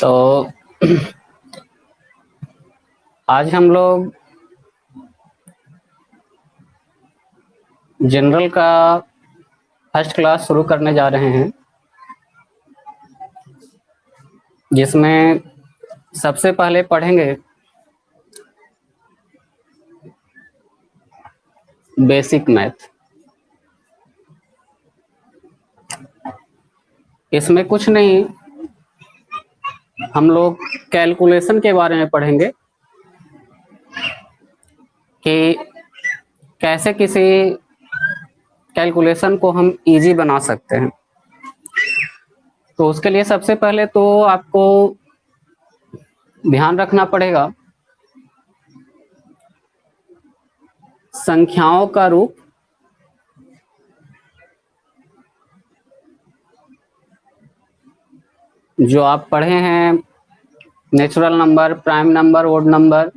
तो आज हम लोग जनरल का फर्स्ट क्लास शुरू करने जा रहे हैं, जिसमें सबसे पहले पढ़ेंगे बेसिक मैथ। इसमें कुछ नहीं, हम लोग कैलकुलेशन के बारे में पढ़ेंगे कि कैसे किसी कैलकुलेशन को हम इजी बना सकते हैं। तो उसके लिए सबसे पहले तो आपको ध्यान रखना पड़ेगा संख्याओं का रूप, जो आप पढ़े हैं natural number, prime number, odd number,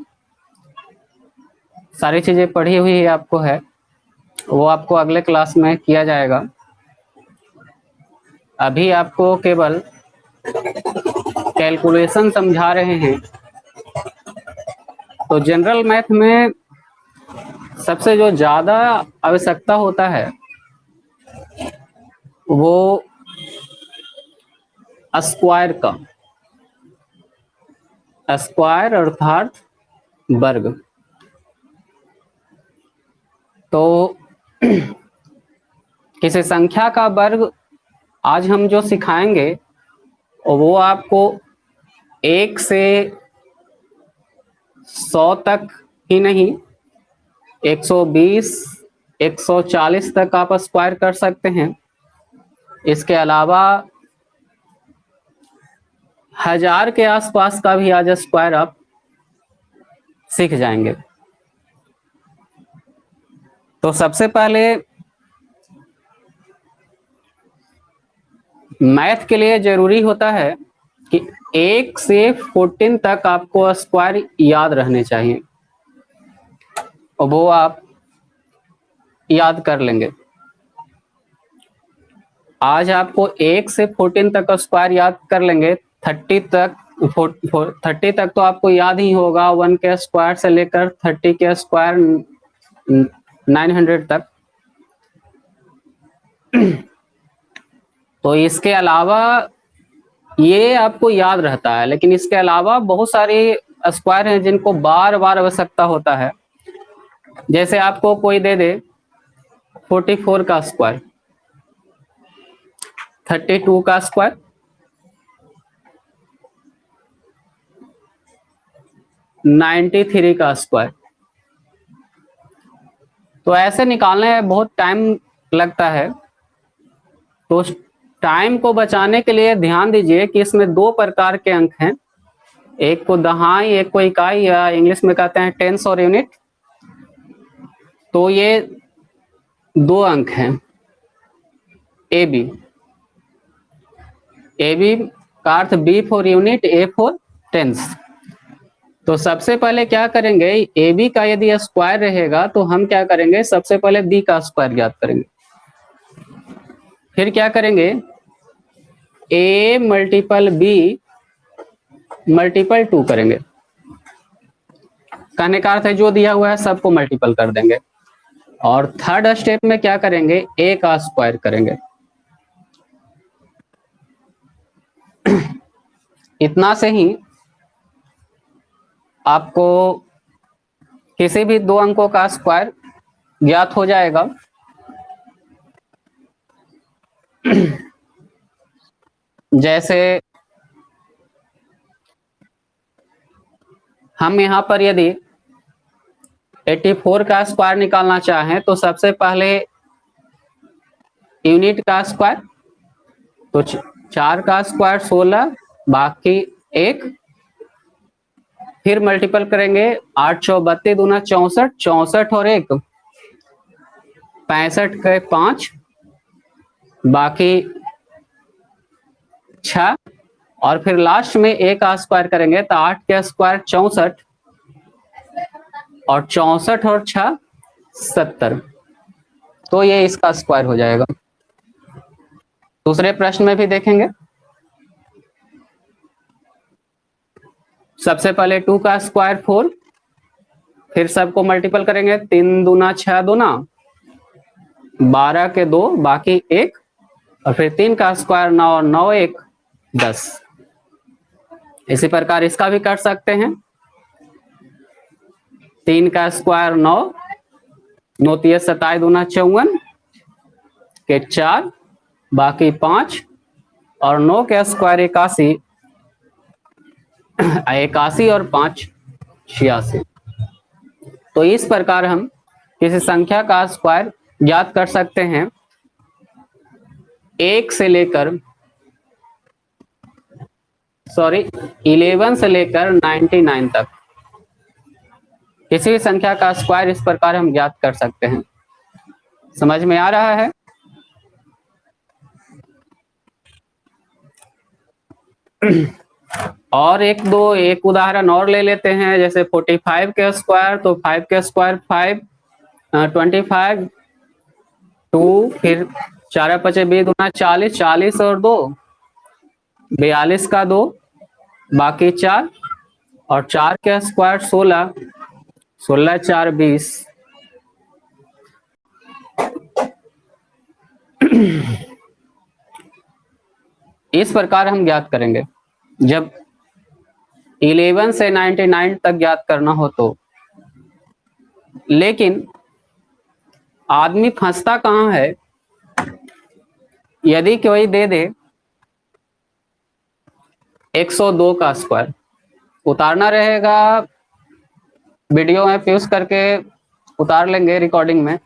सारी चीजें पढ़ी हुई आपको है, वो आपको अगले क्लास में किया जाएगा। अभी आपको केवल कैलकुलेशन समझा रहे हैं। तो जनरल मैथ में सबसे जो ज़्यादा आवश्यकता होता है वो स्क्वायर का, स्क्वायर अर्थात वर्ग। तो किसी संख्या का वर्ग आज हम जो सिखाएंगे वो आपको 1 से 100 तक ही नहीं, 120, 140 तक आप स्क्वायर कर सकते हैं। इसके अलावा 1000 के आसपास का भी आज स्क्वायर आप सीख जाएंगे। तो सबसे पहले मैथ के लिए जरूरी होता है कि 1 से 14 तक आपको स्क्वायर याद रहने चाहिए, और वो आप याद कर लेंगे। आज आपको 1 से 14 तक स्क्वायर याद कर लेंगे। 30 तक 30 तक तो आपको याद ही होगा, 1 के स्क्वायर से लेकर 30 के स्क्वायर 900 तक। तो इसके अलावा ये आपको याद रहता है, लेकिन इसके अलावा बहुत सारे स्क्वायर हैं जिनको बार बार आवश्यकता होता है। जैसे आपको कोई दे दे 44 का स्क्वायर, 32 का स्क्वायर, 93 का स्क्वायर, तो ऐसे निकालने में बहुत टाइम लगता है। तो टाइम को बचाने के लिए ध्यान दीजिए कि इसमें 2 प्रकार के अंक हैं, एक को दहाई, एक को इकाई, या इंग्लिश में कहते हैं टेंस और यूनिट। तो ये 2 अंक हैं ए बी। ए बी का अर्थ B for unit, A for tense. तो सबसे पहले क्या करेंगे, ए बी का यदि स्क्वायर रहेगा तो हम क्या करेंगे, सबसे पहले बी का स्क्वायर याद करेंगे। फिर क्या करेंगे, ए मल्टीपल बी मल्टीपल 2 करेंगे। कहने का अर्थ है जो दिया हुआ है सबको मल्टीपल कर देंगे। और थर्ड स्टेप में क्या करेंगे, ए का स्क्वायर करेंगे। इतना से ही आपको किसी भी 2 अंकों का स्क्वायर ज्ञात हो जाएगा। जैसे हम यहाँ पर यदि 84 का स्क्वायर निकालना चाहें तो सबसे पहले यूनिट का स्क्वायर, तो 4 का स्क्वायर 16, बाकी 1, फिर मल्टीपल करेंगे 8 चौ 32 दूना 64, 64 और 1 65 के 5, बाकी 6, और फिर लास्ट में 1 का स्क्वायर करेंगे तो 8 के स्क्वायर 64, और 64 और 6 70। तो ये इसका स्क्वायर हो जाएगा। दूसरे प्रश्न में भी देखेंगे। सबसे पहले 2 का स्क्वायर 4, फिर सबको मल्टीपल करेंगे, 3 दूना 6 दूना 12 के 2 बाकी 1, और फिर 3 का स्क्वायर 9 और 9 1 10। इसी प्रकार इसका भी कर सकते हैं। 3 का स्क्वायर 9, 9 3 27 दूना 54 के 4 बाकी 5, और 9 के स्क्वायर 81, 81 और 5 86। तो इस प्रकार हम किसी संख्या का स्क्वायर ज्ञात कर सकते हैं 11 से लेकर 99 तक। किसी भी संख्या का स्क्वायर इस प्रकार हम ज्ञात कर सकते हैं। समझ में आ रहा है? और एक उदाहरण और ले लेते हैं, जैसे 45 के स्क्वायर, तो 5 के स्क्वायर 5, 25, 2, फिर 4 5 20 दूना 40, 40 और 2 42 का 2 बाकी 4, और 4 के स्क्वायर 16, 16 4 20। इस प्रकार हम ज्ञात करेंगे जब 11 से 99 तक ज्ञात करना हो तो। लेकिन आदमी फंसता कहाँ है? यदि कोई दे दे 102 का स्क्वायर, उतारना रहेगा, वीडियो में फ्यूज करके उतार लेंगे रिकॉर्डिंग में।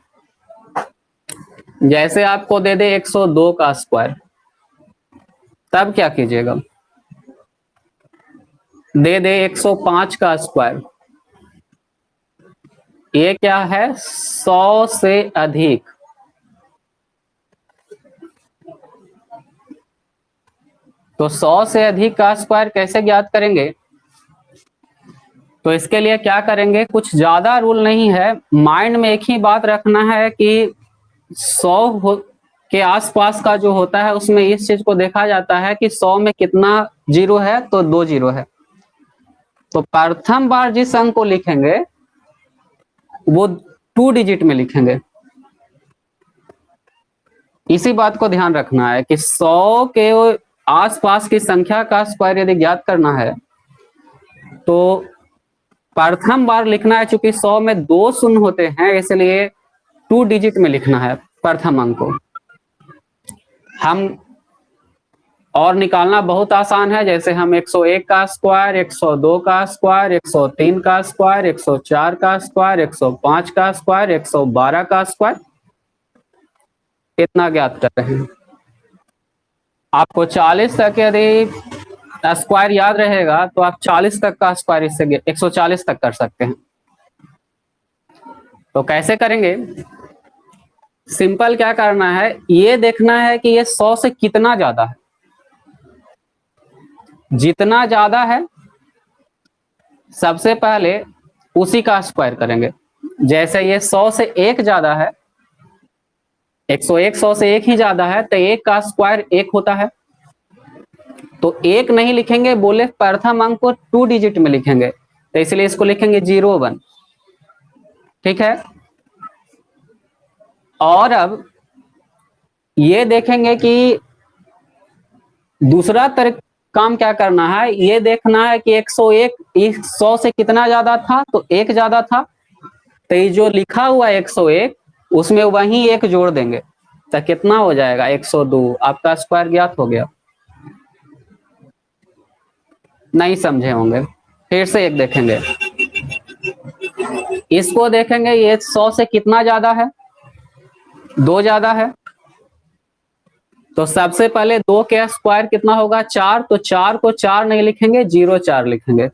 जैसे आपको दे दे 102 का स्क्वायर, तब क्या कीजिएगा? दे दे 105 का स्क्वायर, ये क्या है? 100 से अधिक। तो 100 से अधिक का स्क्वायर कैसे ज्ञात करेंगे? तो इसके लिए क्या करेंगे, कुछ ज्यादा रूल नहीं है, माइंड में एक ही बात रखना है कि 100 के आसपास का जो होता है उसमें इस चीज को देखा जाता है कि 100 में कितना जीरो है, तो 2 जीरो है। तो प्रथम बार जिस अंक को लिखेंगे वो 2 डिजिट में लिखेंगे। इसी बात को ध्यान रखना है कि 100 के आसपास की संख्या का स्क्वायर यदि ज्ञात करना है तो प्रथम बार लिखना है। चूंकि 100 में 2 शून्य होते हैं, इसलिए 2 डिजिट में लिखना है प्रथम अंक को। हम और निकालना बहुत आसान है, जैसे हम 101 का स्क्वायर, 102 का स्क्वायर, 103 का स्क्वायर, 104 का स्क्वायर, 105 का स्क्वायर, 112 का स्क्वायर, इतना ज्ञात कर रहे हैं। आपको 40 तक यदि स्क्वायर याद रहेगा तो आप 40 तक का स्क्वायर इससे 140 तक कर सकते हैं। तो कैसे करेंगे? सिंपल क्या करना है, ये देखना है कि ये 100 से कितना ज्यादा है। जितना ज्यादा है सबसे पहले उसी का स्क्वायर करेंगे। जैसे ये 100 से 1 ज्यादा है, 101 100 से 1 ही ज्यादा है, तो 1 का स्क्वायर 1 होता है। तो 1 नहीं लिखेंगे, बोले प्रथम अंक को 2 डिजिट में लिखेंगे, तो इसलिए इसको लिखेंगे 01। ठीक है। और अब ये देखेंगे कि दूसरा काम क्या करना है, ये देखना है कि 101 100 से कितना ज्यादा था, तो 1 ज्यादा था, तो ये जो लिखा हुआ 101 उसमें वही 1 जोड़ देंगे, तो कितना हो जाएगा? 102। आपका स्क्वायर ज्ञात हो गया। नहीं समझे होंगे, फिर से एक देखेंगे। इसको देखेंगे, ये 100 से कितना ज्यादा है? 2 ज्यादा है। तो सबसे पहले 2 के स्क्वायर कितना होगा? 4। तो 4 को 4 नहीं लिखेंगे, 04 लिखेंगे।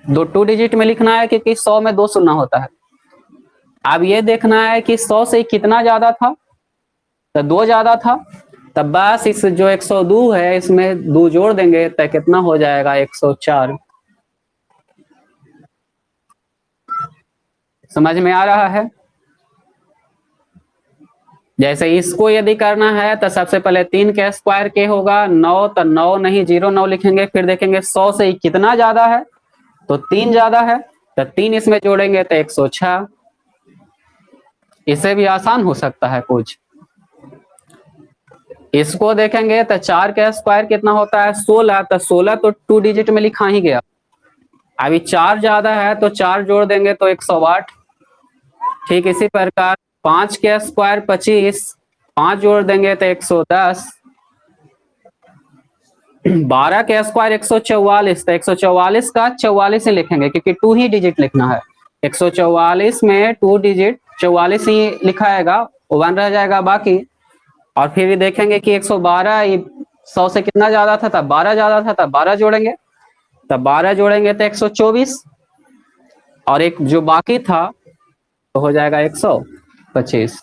2 डिजिट में लिखना है क्योंकि 100 में 2 शून्य होता है। अब ये देखना है कि 100 से कितना ज्यादा था, तो 2 ज्यादा था, तब बस इस जो 102 है इसमें 2 जोड़ देंगे, तो कितना हो जाएगा? 104। समझ में आ रहा है? जैसे इसको यदि करना है तो सबसे पहले 3 के स्क्वायर के होगा 9, तो 9 नहीं 09 लिखेंगे। फिर देखेंगे 100 से कितना ज्यादा है, तो 3 ज्यादा है, तो 3 इसमें जोड़ेंगे तो 106। इससे भी आसान हो सकता है कुछ। इसको देखेंगे तो 4 का स्क्वायर कितना होता है 16, तो 16 तो 2 डिजिट में लिखा ही गया। अभी 4 ज्यादा है तो 4 जोड़ देंगे तो 108। ठीक इसी प्रकार 5 का स्क्वायर 25, 5 जोड़ देंगे तो 110। 12 का स्क्वायर 144, तो 144 का 44 ही लिखेंगे क्योंकि 2 ही डिजिट लिखना है। 144 में 2 डिजिट 44 ही लिखाएगा, 1 रह जाएगा बाकी। और फिर देखेंगे कि 112 100 से कितना ज्यादा था, तब 12 ज्यादा था, तब 12 जोड़ेंगे, तब 12 जोड़ेंगे तो 124, और एक जो बाकी था तो हो जाएगा 125।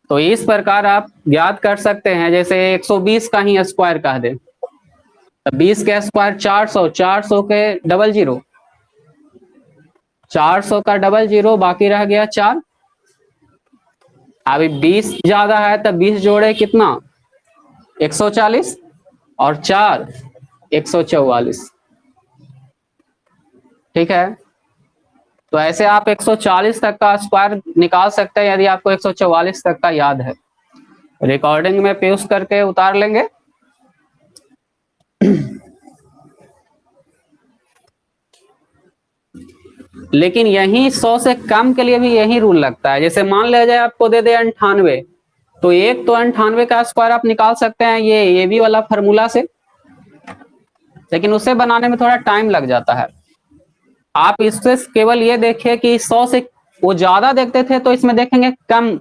तो इस प्रकार आप याद कर सकते हैं। जैसे 120 का ही स्क्वायर कह दे, 20 का स्क्वायर 400, 400 के डबल जीरो, 400 का डबल जीरो, बाकी रह गया 4। अभी 20 ज्यादा है तो 20 जोड़े कितना 140, और 4 144। ठीक है, तो ऐसे आप 140 तक का स्क्वायर निकाल सकते हैं यदि आपको 144 तक का याद है। रिकॉर्डिंग में पेश करके उतार लेंगे। लेकिन यही 100 से कम के लिए भी यही रूल लगता है। जैसे मान लिया जाए आपको दे दे 98, तो एक तो 98 का स्क्वायर आप निकाल सकते हैं ये भी वाला फॉर्मूला से, लेकिन उसे बनाने में थोड़ा टाइम लग जाता है। आप इससे केवल ये देखिए कि 100 से वो ज्यादा देखते थे तो इसमें देखेंगे कम,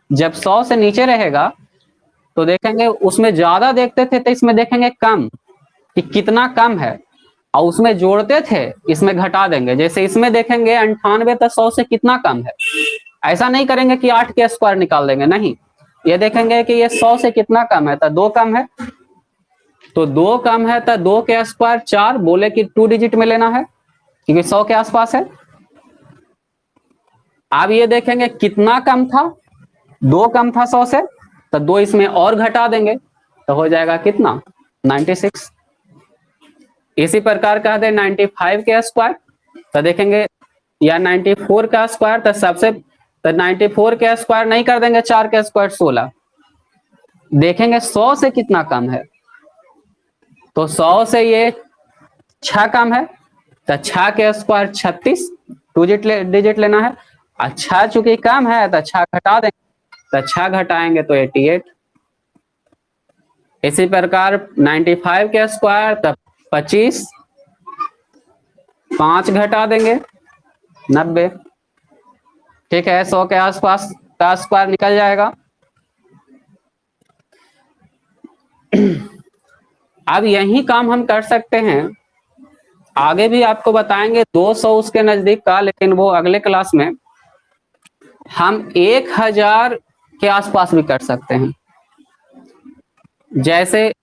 जब 100 से नीचे रहेगा तो देखेंगे उसमें ज्यादा देखते थे तो इसमें देखेंगे कम, कि कितना कम है, और उसमें जोड़ते थे इसमें घटा देंगे। जैसे इसमें देखेंगे 98 तो 100 से कितना कम है, ऐसा नहीं करेंगे कि 8 के स्क्वायर निकाल देंगे, नहीं, ये देखेंगे कि ये 100 से कितना कम है, तो 2 कम है, तो 2 कम है तो 2 के स्क्वायर 4, बोले कि 2 डिजिट में लेना है क्योंकि 100 के आसपास है। अब ये देखेंगे कितना कम था, 2 कम था 100 से, तो 2 इसमें और घटा देंगे तो हो जाएगा कितना 96। इसी प्रकार का दे 95 के स्क्वायर, तो देखेंगे या 94 का स्क्वायर, तो सबसे तो 94 के स्क्वायर नहीं कर देंगे, 4 के स्क्वायर 16, देखेंगे 100 से कितना कम है, तो 100 से ये 6 कम है, तो 6 के स्क्वायर 36, 2 डिजिट लेना है। अच्छा चूंकि कम है तो 6 घटा देंगे, तो 6 घटाएंगे तो 88। इसी प्रकार 95 के स्क्वायर तो 25, 5 घटा देंगे 90। ठीक है, 100 के आसपास का स्क्वायर निकल जाएगा। अब यही काम हम कर सकते हैं, आगे भी आपको बताएंगे 200 उसके नजदीक का, लेकिन वो अगले क्लास में। हम 1000 के आसपास भी कर सकते हैं। जैसे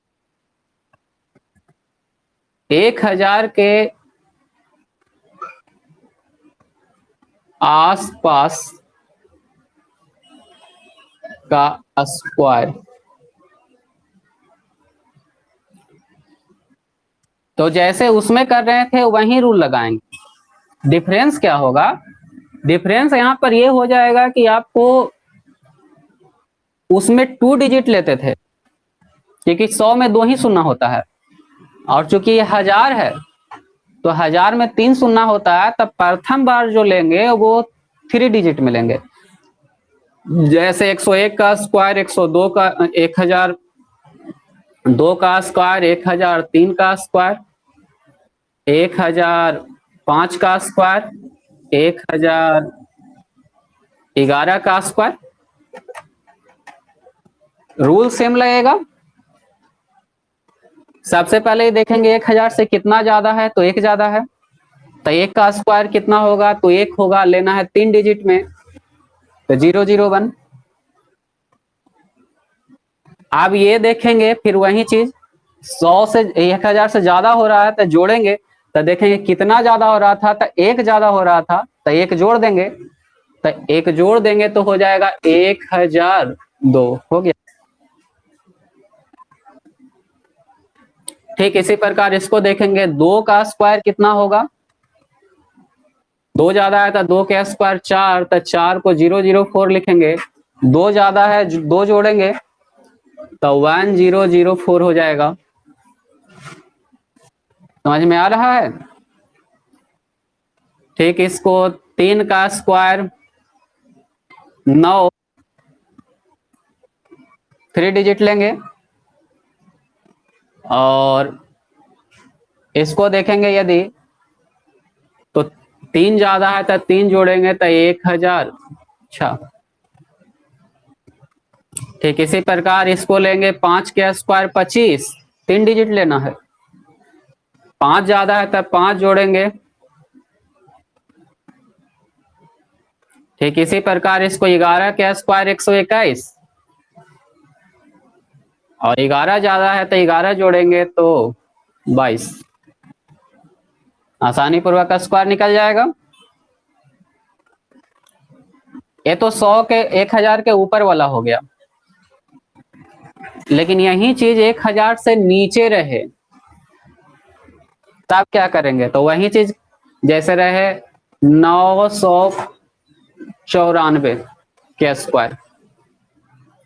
1000 के आसपास का स्क्वायर, तो जैसे उसमें कर रहे थे वही रूल लगाएंगे। डिफरेंस क्या होगा, डिफरेंस यहां पर ये हो जाएगा कि आपको उसमें 2 डिजिट लेते थे क्योंकि 100 में 2 ही शून्य होता है, और चूंकि ये 1000 है तो 1000 में 3 शून्य होता है, तब प्रथम बार जो लेंगे वो 3 डिजिट में लेंगे। जैसे 101 का स्क्वायर 102 का 1002 का स्क्वायर 1003 का स्क्वायर 1005 का स्क्वायर 1011 का स्क्वायर, रूल सेम लगेगा। सबसे पहले देखेंगे 1000 से कितना ज्यादा है, तो 1 ज्यादा है, तो 1 का स्क्वायर कितना होगा, तो 1 होगा, लेना है 3 डिजिट में, तो 001। अब ये देखेंगे फिर वही चीज 100 से 1000 से ज्यादा हो रहा है तो जोड़ेंगे, तो देखेंगे कितना ज्यादा हो रहा था, तो 1 ज्यादा हो रहा था, तो 1 जोड़ देंगे, तो 1 जोड़ देंगे तो हो जाएगा 1002 हो गया। ठीक इसी प्रकार इसको देखेंगे, 2 का स्क्वायर कितना होगा, 2 ज्यादा है तो 2 का स्क्वायर 4, तो 4 को 004 लिखेंगे, 2 ज्यादा है 2 जोड़ेंगे तो 1004 हो जाएगा। समझ में आ रहा है? ठीक इसको 3 का स्क्वायर 9, 3 डिजिट लेंगे और इसको देखेंगे यदि तो 3 ज्यादा है तो 3 जोड़ेंगे तो 1000। अच्छा ठीक इसी प्रकार इसको लेंगे, 5 के स्क्वायर 25, 3 डिजिट लेना है, 5 ज्यादा है तो 5 जोड़ेंगे। ठीक इसी प्रकार इसको 11 के स्क्वायर 121 और 11 ज्यादा है तो 11 जोड़ेंगे तो 22, आसानी पूर्वक का स्क्वायर निकल जाएगा। ये तो 100 के 1000 के ऊपर वाला हो गया, लेकिन यही चीज 1000 से नीचे रहे तब क्या करेंगे, तो वही चीज जैसे रहे 994 के स्क्वायर।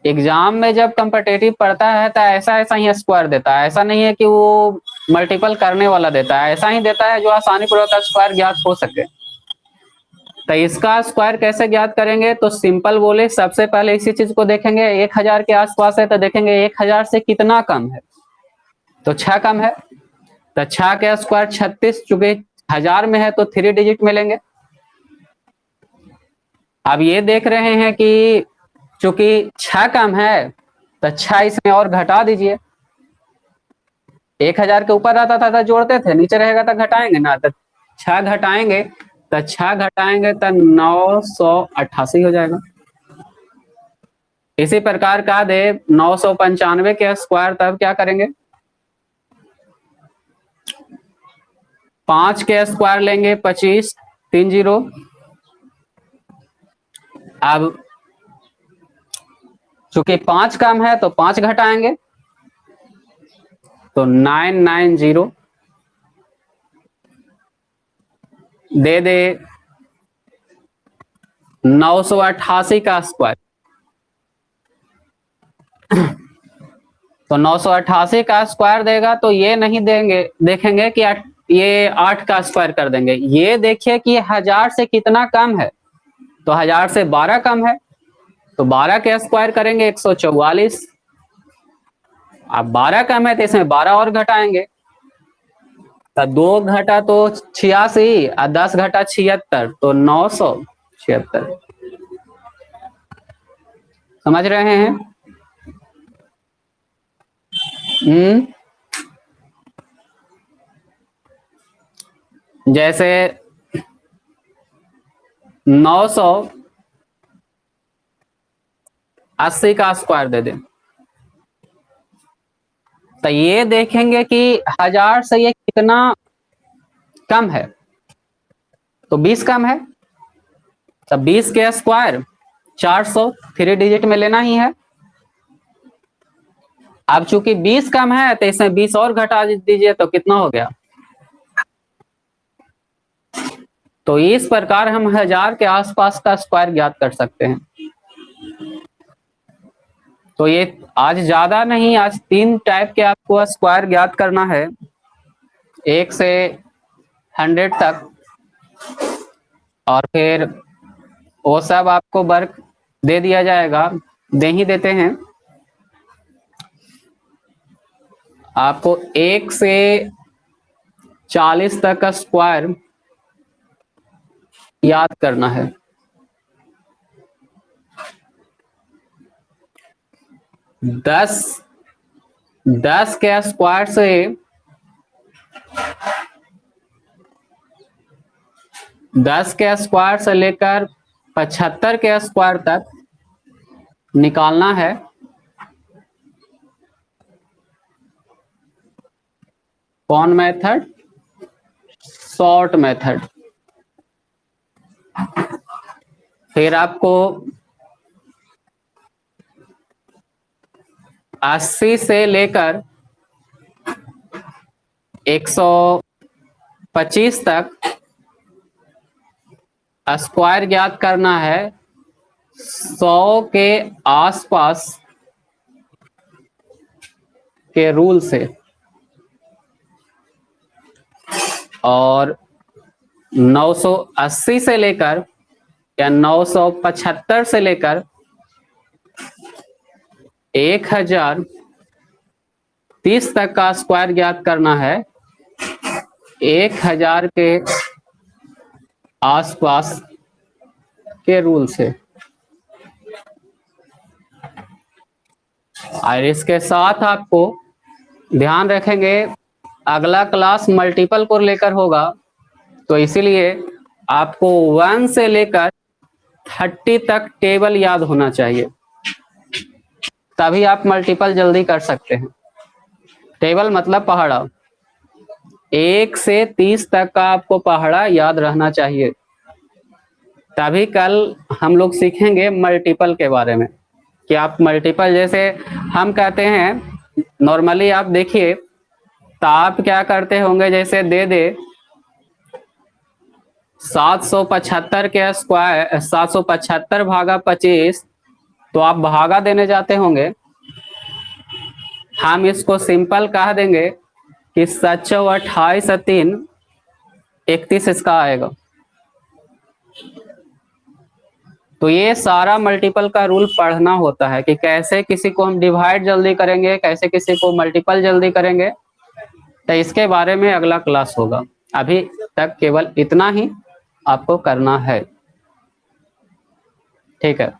एग्जाम में जब कम्पिटेटिव पढ़ता है तो ऐसा ऐसा ही स्क्वायर देता है, ऐसा नहीं है कि वो मल्टीपल करने वाला देता है, ऐसा ही देता है जो आसानी पूर्वक स्क्वायर ज्ञात हो सके। तो इसका स्क्वायर कैसे ज्ञात करेंगे, तो सिंपल बोले सबसे पहले इसी चीज को देखेंगे, 1000 के आसपास है तो देखेंगे 1000 से कितना कम है, तो 6 कम है, तो 6 के स्क्वायर 36, चूंकि 1000 में है तो 3 डिजिट में लेंगे। अब ये देख रहे हैं कि चूंकि 6 कम है तो 6 इसमें और घटा दीजिए, 1000 के ऊपर रहता था तो जोड़ते थे, नीचे रहेगा तो घटाएंगे ना, तो 6 घटाएंगे तो 6 घटाएंगे तो 988 हो जाएगा। इसी प्रकार का दे 995 के स्क्वायर, तब क्या करेंगे, 5 के स्क्वायर लेंगे 25, 30। अब चूंकि 5 कम है तो 5 घटाएंगे तो 990 दे दे 988 का स्क्वायर। तो 988 का स्क्वायर देगा तो ये नहीं देंगे, देखेंगे कि ये 8 का स्क्वायर कर देंगे, ये देखिए कि 1000 से कितना कम है, तो 1000 से 12 कम है, तो 12 के स्क्वायर करेंगे 144। अब 12 कम है तो इसमें 12 और घटाएंगे, तो 2 घटा तो 86 और 10 घटा 76, तो 976। समझ रहे हैं? जैसे 980 का स्क्वायर दे दें तो ये देखेंगे कि 1000 से ये कितना कम है, तो 20 कम है, तो 20 के स्क्वायर 400, 3 डिजिट में लेना ही है। अब चूंकि 20 कम है तो इसमें 20 और घटा दीजिए तो कितना हो गया। तो इस प्रकार हम 1000 के आसपास का स्क्वायर ज्ञात कर सकते हैं। तो ये आज ज्यादा नहीं, आज 3 टाइप के आपको स्क्वायर ज्ञात करना है, 1 से 100 तक, और फिर वो सब आपको वर्क दे दिया जाएगा, दे ही देते हैं आपको। 1 से 40 तक का स्क्वायर याद करना है। 10 के स्क्वायर से 10 के स्क्वायर से लेकर 75 के स्क्वायर तक निकालना है। कौन मेथड? Short method. फिर आपको 80 से लेकर 125 तक स्क्वायर ज्ञात करना है 100 के आसपास के रूल से, और 980 से लेकर या 975 से लेकर 1030 तक का स्क्वायर ज्ञात करना है 1000 के आसपास के रूल से। और इसके साथ आपको ध्यान रखेंगे अगला क्लास मल्टीपल को लेकर होगा, तो इसीलिए आपको 1 से लेकर 30 तक टेबल याद होना चाहिए, तभी आप मल्टीपल जल्दी कर सकते हैं। टेबल मतलब पहाड़ा, 1 से 30 तक का आपको पहाड़ा याद रहना चाहिए, तभी कल हम लोग सीखेंगे मल्टीपल के बारे में कि आप मल्टीपल, जैसे हम कहते हैं नॉर्मली, आप देखिए तो आप क्या करते होंगे, जैसे दे दे 775 के स्क्वायर 775 भागा 25, तो आप भागा देने जाते होंगे। हम इसको सिंपल कह देंगे कि 728 3 31 इसका आएगा। तो ये सारा मल्टीपल का रूल पढ़ना होता है कि कैसे किसी को हम डिवाइड जल्दी करेंगे, कैसे किसी को मल्टीपल जल्दी करेंगे, तो इसके बारे में अगला क्लास होगा। अभी तक केवल इतना ही आपको करना है, ठीक है।